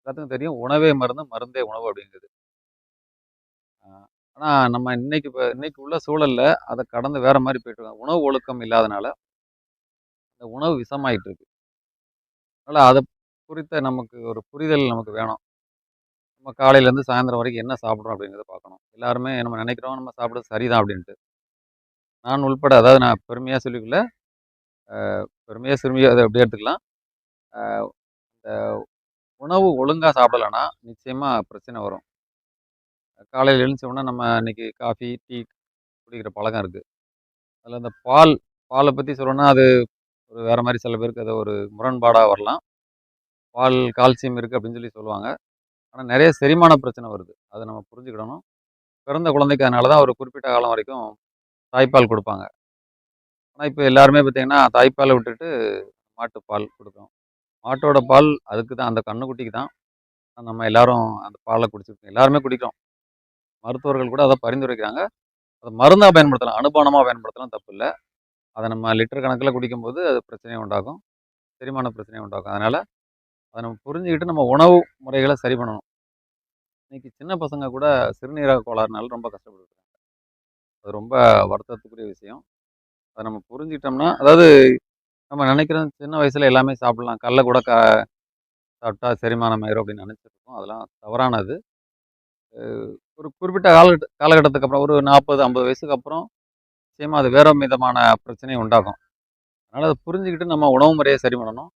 எல்லாத்துக்கும் தெரியும் உணவே மருந்து, மருந்தே உணவு அப்படிங்கிறது. அ ஆனா நம்ம இன்னைக்கு உள்ள சூழல்ல அத கடந்து வேற மாரி போயிட்டுருக்கோம். உணவு ஒழுக்கம் இல்லாதனால, இந்த உணவு விஷமாயிட்டு இருக்கு. அதனால அத குறித்த நமக்கு ஒரு புரிதல் நமக்கு வேணும். நம்ம காலையிலேருந்து சாயந்தரம் வரைக்கும் என்ன சாப்பிடுறோம் அப்படிங்கிறத பார்க்கணும். எல்லாருமே நம்ம நினைக்கிறோம் நம்ம சாப்பிடுறது சரிதான் அப்படின்ட்டு. நான் உள்பட அதாவது நான் பெருமையா சொல்லிக்கல. பெருமையா, சிறுமையா அத எப்படி எடுத்துக்கலாம். அ இந்த உணவு ஒழுங்கா சாப்பிடலன்னா, நிச்சயமா பிரச்சனை வரும். காலையில எழுந்திச்ச உடனே நம்ம இன்னைக்கு காஃபி, டீ குடிக்கிற பழக்கம் இருக்கு. அதில இந்த பால பத்தி சொல்லணும்னா, அது ஒரு வேற மாரி சில பேருக்கு அது ஒரு முரண்பாடா வரலாம். பால் கால்சியம் இருக்கு அப்படின்னு சொல்லி சொல்லுவாங்க. ஆனா நெறைய செரிமான பிரச்சனை வருது. அத நம்ம புரிஞ்சுக்கிடணும். பிறந்த குழந்தைக்கு அதனால தான் ஒரு குறிப்பிட்ட காலம் வரைக்கும் தாய்ப்பால் குடுப்பாங்க. ஆனா இப்ப எல்லாருமே பார்த்தீங்கன்னா, தாய்ப்பால விட்டுட்டு மாட்டுப்பால் குடுக்குறோம். மாட்டோட பால் அதுக்கு தான் அந்த கன்னுக்குட்டிக்கு தான். நம்ம எல்லாரும் அந்த பால குடிச்சிருக்கோம். எல்லாருமே குடிக்கிறோம். மருத்துவர்கள் கூட அத பரிந்துரைக்கிறாங்க. அத மருந்தா பயன்படுத்தலாம். அனுபானமா பயன்படுத்தலாம் தப்பில்ல. அத நம்ம லிட்டர் கணக்குல குடிக்கும்போது அது பிரச்சனைய உண்டாக்கும். செரிமான பிரச்சனைய உண்டாக்கும். அதனால அத நம்ம புரிஞ்சுகிட்டு நம்ம உணவு முறைகள சரி பண்ணணும். இன்னைக்கு சின்ன பசங்க கூட சிறுநீரக கோளாறுனால ரொம்ப கஷ்டப்படுறாங்க. அது ரொம்ப வருத்தத்துக்குரிய விஷயம். அத நம்ம புரிஞ்சுக்கிட்டோம்னா, அதாவது நம்ம நெனைக்கிறோம் சின்ன வயசுல எல்லாமே சாப்பிடலாம். கல்ல கூட சாப்பிட்டா செரிமானம் ஆயிரும் அப்படின்னு நெனைச்சிருக்கோம். அதெல்லாம் தவறானது. ஒரு குறிப்பிட்ட காலகட்டத்துக்கு அப்புறம் ஒரு 40, 50 வயசுக்கு அப்புறம் நிச்சயமா அது வேற விதமான பிரச்சனைய உண்டாக்கும். அதனால அத புரிஞ்சுகிட்டு நம்ம உணவு முறைய சரி பண்ணணும்.